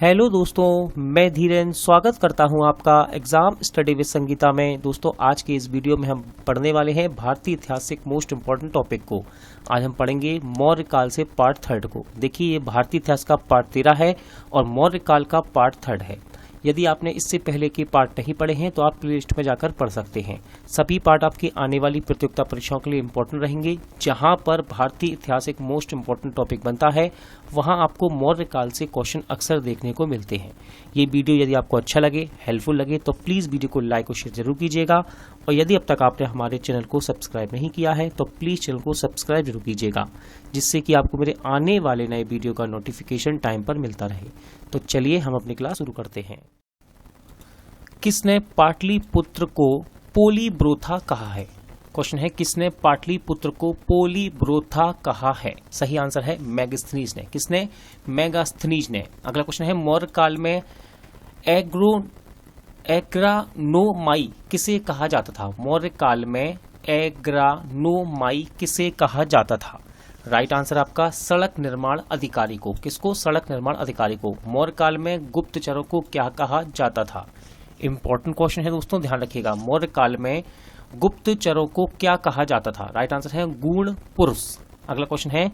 Hello दोस्तों, मैं धीरेन स्वागत करता हूं आपका एग्जाम स्टडी विद संगीता में। दोस्तों, आज के इस वीडियो में हम पढ़ने वाले हैं भारतीय इतिहास से एक मोस्ट इम्पॉर्टेंट टॉपिक को। आज हम पढ़ेंगे मौर्य काल से पार्ट 3 को। देखिए, ये भारतीय इतिहास का पार्ट 13 है और मौर्य काल का पार्ट 3 है। यदि आपने इससे पहले के पार्ट नहीं पढ़े हैं तो आप प्लेलिस्ट में जाकर पढ़ सकते हैं। सभी पार्ट आपकी आने वाली प्रतियोगिता परीक्षाओं के लिए इंपॉर्टेंट रहेंगे। जहां पर भारतीय इतिहास एक मोस्ट इम्पॉर्टेंट टॉपिक बनता है, वहां आपको मौर्य काल से क्वेश्चन अक्सर देखने को मिलते हैं। ये वीडियो यदि आपको अच्छा लगे, हेल्पफुल लगे, तो प्लीज़ वीडियो को लाइक और शेयर जरूर कीजिएगा। और यदि अब तक आपने हमारे चैनल को सब्सक्राइब नहीं किया है तो प्लीज़ चैनल को सब्सक्राइब जरूर कीजिएगा, जिससे कि आपको मेरे आने वाले नए वीडियो का नोटिफिकेशन टाइम पर मिलता रहे। तो चलिए हम अपनी क्लास शुरू करते हैं। किसने पाटलिपुत्र को पोलीब्रोथा कहा है? क्वेश्चन है, किसने पाटलिपुत्र को पोलीब्रोथा कहा है? सही आंसर है मेगास्थनीज ने। किसने? मेगास्थनीज ने। अगला क्वेश्चन है, मौर्य काल में एग्रानोमाई किसे कहा जाता था? मौर्य काल में एग्रानोमाई किसे कहा जाता था? राइट आंसर आपका सड़क निर्माण अधिकारी को। किसको? सड़क निर्माण अधिकारी को। मौर्य काल में गुप्तचरों को क्या कहा जाता था? इंपॉर्टेंट क्वेश्चन है दोस्तों, ध्यान रखिएगा। मौर्य काल में गुप्तचरों को क्या कहा जाता था? राइट आंसर है गूढ़ पुरुष। अगला क्वेश्चन है,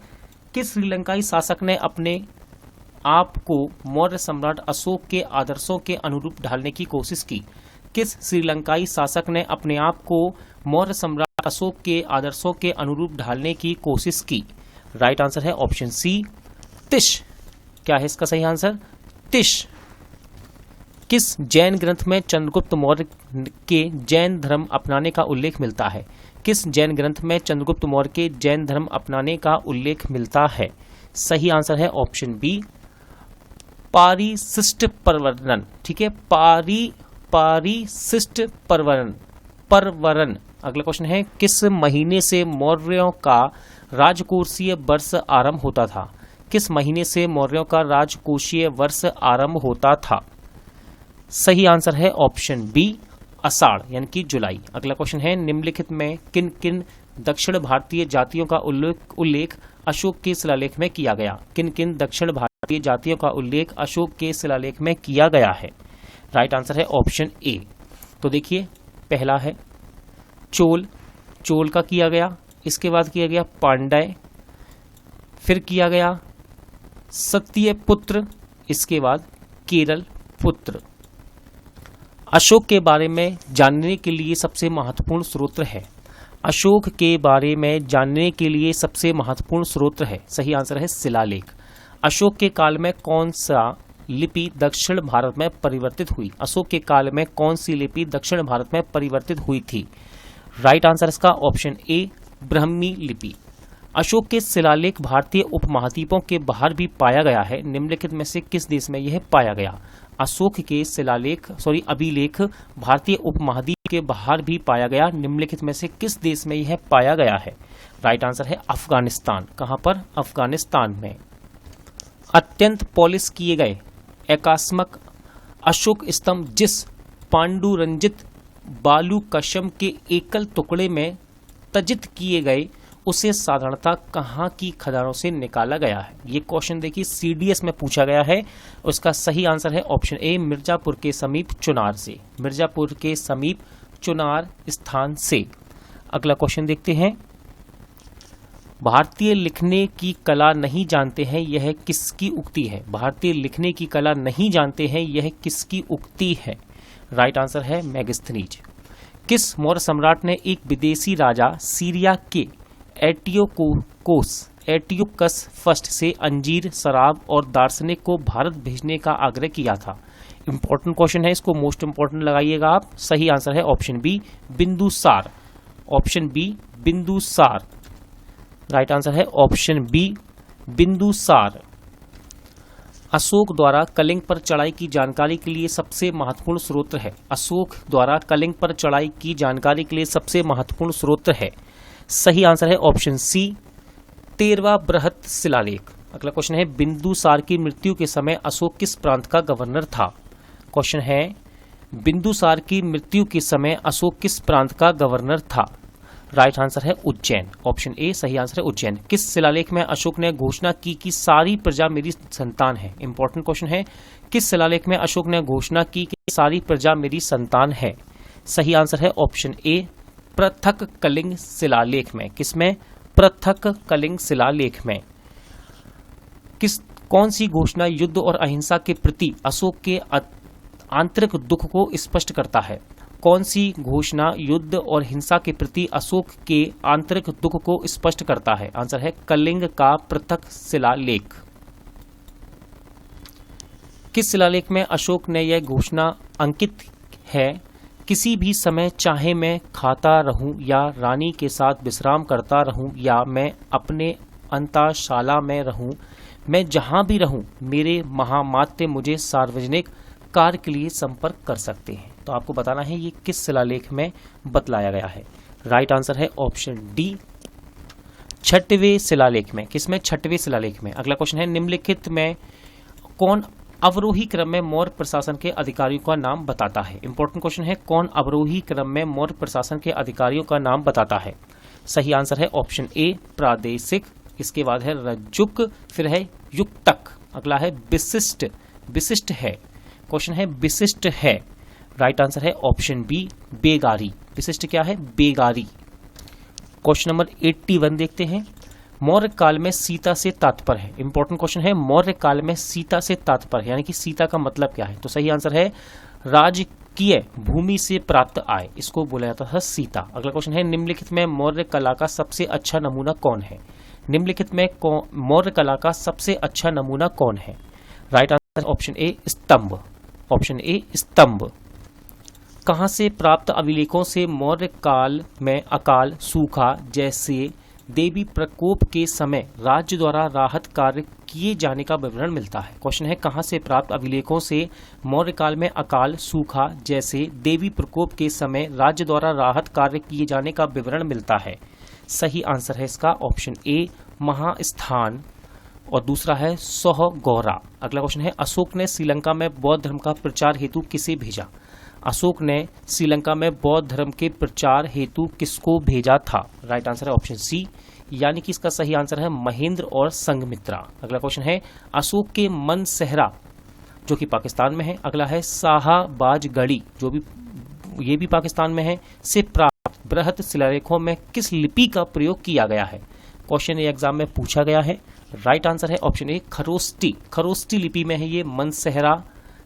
किस श्रीलंकाई शासक ने अपने आप को मौर्य सम्राट अशोक के आदर्शों के अनुरूप ढालने की कोशिश की? किस श्रीलंकाई शासक ने अपने आप को मौर्य सम्राट अशोक के आदर्शों के अनुरूप ढालने की कोशिश की? राइट आंसर है ऑप्शन सी, तिश। क्या है इसका सही आंसर? तिश। किस जैन ग्रंथ में चंद्रगुप्त मौर्य के जैन धर्म अपनाने का उल्लेख मिलता है? किस जैन ग्रंथ में चंद्रगुप्त मौर्य के जैन धर्म अपनाने का उल्लेख मिलता है? सही आंसर है ऑप्शन बी, पारिशिष्ट परवरण। ठीक है, पारिशिष्ट परवरण। अगला क्वेश्चन है, किस महीने से मौर्यों का राजकोषीय वर्ष आरंभ होता था? किस महीने से मौर्यों का राजकोषीय वर्ष आरंभ होता था? सही आंसर है ऑप्शन बी, आषाढ़ यानी कि जुलाई। अगला क्वेश्चन है, निम्नलिखित में किन किन दक्षिण भारतीय जातियों का उल्लेख अशोक के शिलालेख में किया गया? किन किन दक्षिण भारतीय जातियों का उल्लेख अशोक के शिलालेख में किया गया है? राइट आंसर है ऑप्शन ए। तो देखिए, पहला है चोल का किया गया, इसके बाद किया गया पांड्य, फिर किया गया सत्यपुत्र, इसके बाद केरल पुत्र। अशोक के बारे में जानने के लिए सबसे महत्वपूर्ण स्रोत है। अशोक के बारे में जानने के लिए सबसे महत्वपूर्ण स्रोत है। सही आंसर है शिलालेख। अशोक के काल में कौन सा लिपि दक्षिण भारत में परिवर्तित हुई? अशोक के काल में कौन सी लिपि दक्षिण भारत में परिवर्तित हुई थी? राइट आंसर इसका ऑप्शन ए, ब्राह्मी लिपि। अशोक के शिलालेख भारतीय उपमहाद्वीपों के बाहर भी पाया गया है। निम्नलिखित में से किस देश में यह पाया गया? अशोक के अभिलेख भारतीय उपमहाद्वीप के बाहर भी पाया गया। निम्नलिखित में से किस देश में यह पाया गया है? राइट आंसर है अफगानिस्तान। कहां पर? अफगानिस्तान में। अत्यंत पॉलिश किए गए एकास्मक अशोक स्तंभ जिस पांडुरंजित बालू कशम के एकल टुकड़े में तजित किए गए, उसे साधारणतः कहाँ की खदानों से निकाला गया है? ये क्वेश्चन देखिए सीडीएस में पूछा गया है। उसका सही आंसर है ऑप्शन ए, मिर्जापुर के समीप चुनार से। मिर्जापुर के समीप चुनार स्थान से। अगला क्वेश्चन देखते हैं, भारतीय लिखने की कला नहीं जानते हैं, यह किसकी उक्ति है? भारतीय लिखने की कला नहीं जानते हैं, यह किसकी उक्ति है? राइट आंसर है मेगास्थनीज। किस मौर्य सम्राट ने एक विदेशी राजा सीरिया के एटियोकस फर्स्ट से अंजीर, शराब और दार्शनिक को भारत भेजने का आग्रह किया था? इंपॉर्टेंट क्वेश्चन है, इसको मोस्ट इंपॉर्टेंट लगाइएगा आप। सही आंसर है option B, Bindusara. Option B, Bindusara. Right answer है ऑप्शन बी, बिंदुसार। अशोक द्वारा कलिंग पर चढ़ाई की जानकारी के लिए सबसे महत्वपूर्ण स्रोत है। अशोक द्वारा कलिंग पर चढ़ाई की जानकारी के लिए सबसे महत्वपूर्ण स्रोत है। सही आंसर है ऑप्शन सी, 13वां बृहत शिलालेख। अगला क्वेश्चन है, बिंदुसार की मृत्यु के समय अशोक किस प्रांत का गवर्नर था? क्वेश्चन है, बिंदुसार की मृत्यु के समय अशोक किस प्रांत का गवर्नर था? राइट आंसर है उज्जैन, ऑप्शन ए सही आंसर है उज्जैन। किस शिलालेख में अशोक ने घोषणा की कि सारी प्रजा मेरी संतान है? इंपॉर्टेंट क्वेश्चन है, किस शिलालेख में अशोक ने घोषणा की कि सारी प्रजा मेरी संतान है? सही आंसर है ऑप्शन ए पृथक कलिंग शिलालेख में। किसमें? पृथक कलिंग शिलालेख में। कौन सी घोषणा युद्ध और अहिंसा के प्रति अशोक के आंतरिक दुख को स्पष्ट करता है? कौन सी घोषणा युद्ध और हिंसा के प्रति अशोक के आंतरिक दुख को स्पष्ट करता है? आंसर है कलिंग का पृथक शिलालेख। किस शिलालेख में अशोक ने यह घोषणा अंकित है, किसी भी समय चाहे मैं खाता रहूं या रानी के साथ विश्राम करता रहूं या मैं अपने अंतशाला में रहूं, मैं जहां भी रहूं मेरे महामात्य मुझे सार्वजनिक कार्य के लिए संपर्क कर सकते हैं। तो आपको बताना है ये किस शिलालेख में बतलाया गया है। राइट आंसर है ऑप्शन डी छठवें शिलालेख में। किसमें? छठवें शिलालेख में। अगला क्वेश्चन है, निम्नलिखित में कौन अवरोही क्रम में मौर्य प्रशासन के अधिकारियों का नाम बताता है? इंपॉर्टेंट क्वेश्चन है, कौन अवरोही क्रम में मौर्य प्रशासन के अधिकारियों का नाम बताता है? सही आंसर है ऑप्शन ए प्रादेशिक, इसके बाद है रज्जुक, फिर है युक्तक, अगला है विशिष्ट। विशिष्ट है, क्वेश्चन है विशिष्ट है। राइट आंसर है ऑप्शन बी बेगारी। विशिष्ट क्या है? बेगारी। क्वेश्चन नंबर 81 देखते हैं, मौर्य काल में सीता से तात्पर्य है। इंपॉर्टेंट क्वेश्चन है, मौर्य काल में सीता से तात्पर्य यानी कि सीता का मतलब क्या है? तो सही आंसर है राजकीय भूमि से प्राप्त आय, इसको बोला जाता है सीता। अगला क्वेश्चन है, निम्नलिखित में मौर्य कला का सबसे अच्छा नमूना कौन है? निम्नलिखित में मौर्य कला का सबसे अच्छा नमूना कौन है? राइट आंसर ऑप्शन ए स्तंभ। ऑप्शन ए स्तंभ। कहां से प्राप्त अभिलेखों से मौर्य काल में अकाल सूखा जैसे देवी प्रकोप के समय राज्य द्वारा राहत कार्य किए जाने का विवरण मिलता है? क्वेश्चन है, कहां से प्राप्त अभिलेखों से मौर्य काल में अकाल सूखा जैसे देवी प्रकोप के समय राज्य द्वारा राहत कार्य किए जाने का विवरण मिलता है? सही आंसर है इसका ऑप्शन ए महास्थान, और दूसरा है सोहगौरा। अगला क्वेश्चन है, अशोक ने श्रीलंका में बौद्ध धर्म का प्रचार हेतु किसे भेजा? अशोक ने श्रीलंका में बौद्ध धर्म के प्रचार हेतु किसको भेजा था? राइट आंसर है ऑप्शन सी, यानी कि इसका सही आंसर है महेंद्र और संघमित्रा। अगला क्वेश्चन है, अशोक के मनसेहरा जो कि पाकिस्तान में है, अगला है शाहबाजगढ़ी जो भी ये भी पाकिस्तान में है, से प्राप्त बृहत शिलालेखों में किस लिपि का प्रयोग किया गया है? क्वेश्चन एग्जाम में पूछा गया है। राइट आंसर है ऑप्शन ए खरोष्टी। खरोष्टी लिपि में है ये मनसेहरा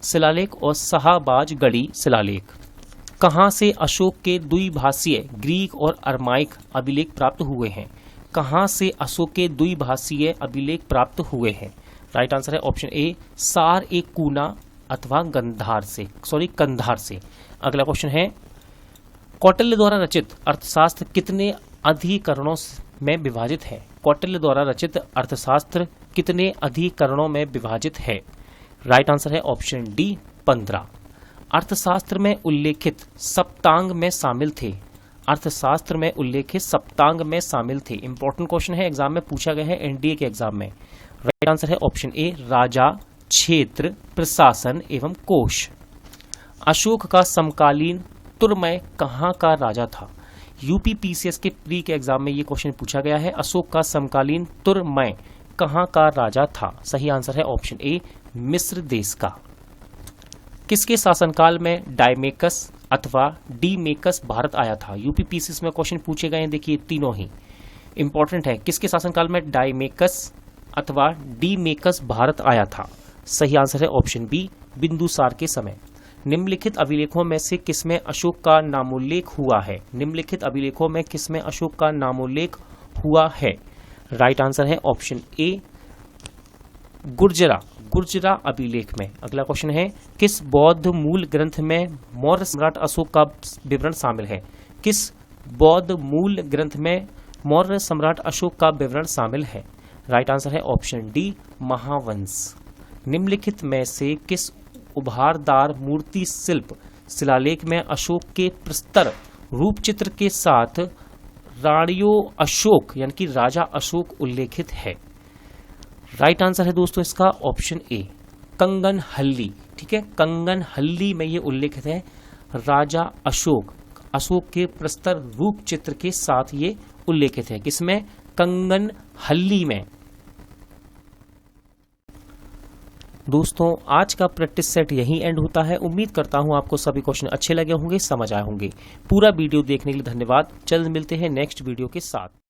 शिलालेख और शाहबाजगढ़ी शिलालेख। कहां से अशोक के द्विभाषीय ग्रीक और अरमाइक अभिलेख प्राप्त हुए हैं? कहां से अशोक के द्विभाषीय अभिलेख प्राप्त हुए हैं? राइट आंसर है ऑप्शन ए सार ए कूना अथवा कंधार से। अगला क्वेश्चन है, कौटिल्य द्वारा रचित अर्थशास्त्र कितने अधिकरणों में विभाजित है? कौटिल्य द्वारा रचित अर्थशास्त्र कितने अधिकरणों में विभाजित है? राइट आंसर है ऑप्शन डी 15। अर्थशास्त्र में उल्लेखित सप्तांग में शामिल थे। अर्थशास्त्र में उल्लेखित सप्तांग में शामिल थे। इंपॉर्टेंट क्वेश्चन है, एग्जाम में पूछा गया है, एनडीए के एग्जाम में। राइट आंसर है ऑप्शन ए राजा, क्षेत्र, प्रशासन एवं कोश। अशोक का समकालीन तुरमय कहाँ का राजा था? यूपीपीसीएस के प्री के एग्जाम में ये क्वेश्चन पूछा गया है, अशोक का समकालीन तुरमय कहाँ का राजा था? सही आंसर है ऑप्शन ए मिस्र देश का। किसके शासनकाल में डायमेकस अथवा डीमेकस भारत आया था? यूपीपीसीएस में क्वेश्चन पूछे गए हैं, देखिए तीनों ही इंपॉर्टेंट है। किसके शासनकाल में डायमेकस अथवा डीमेकस भारत आया था? सही आंसर है ऑप्शन बी बिंदुसार के समय। निम्नलिखित अभिलेखों में से किसमें अशोक का नामोल्लेख हुआ है? निम्नलिखित अभिलेखों में किसमें अशोक का नामोल्लेख हुआ है? राइट आंसर है ऑप्शन ए गुर्जरा अभिलेख में। अगला क्वेश्चन है, किस बौद्ध मूल ग्रंथ में मौर्य सम्राट अशोक का विवरण शामिल है? किस बौद्ध मूल ग्रंथ में मौर्य सम्राट अशोक का विवरण शामिल है? राइट आंसर है ऑप्शन डी महावंश। निम्नलिखित में से किस उभारदार मूर्ति शिल्प शिलालेख में अशोक के प्रस्तर रूप चित्र के साथ राणियो अशोक यानी कि राजा अशोक उल्लेखित है? राइट आंसर है दोस्तों इसका ऑप्शन ए कंगनहल्ली। ठीक है, कंगनहल्ली में ये उल्लेखित है राजा अशोक। अशोक के प्रस्तर रूप चित्र के साथ ये उल्लेखित है। किसमें? कंगन हल्ली में। दोस्तों आज का प्रैक्टिस सेट यहीं एंड होता है। उम्मीद करता हूं आपको सभी क्वेश्चन अच्छे लगे होंगे, समझ आए होंगे। पूरा वीडियो देखने के लिए धन्यवाद। जल्द मिलते हैं नेक्स्ट वीडियो के साथ।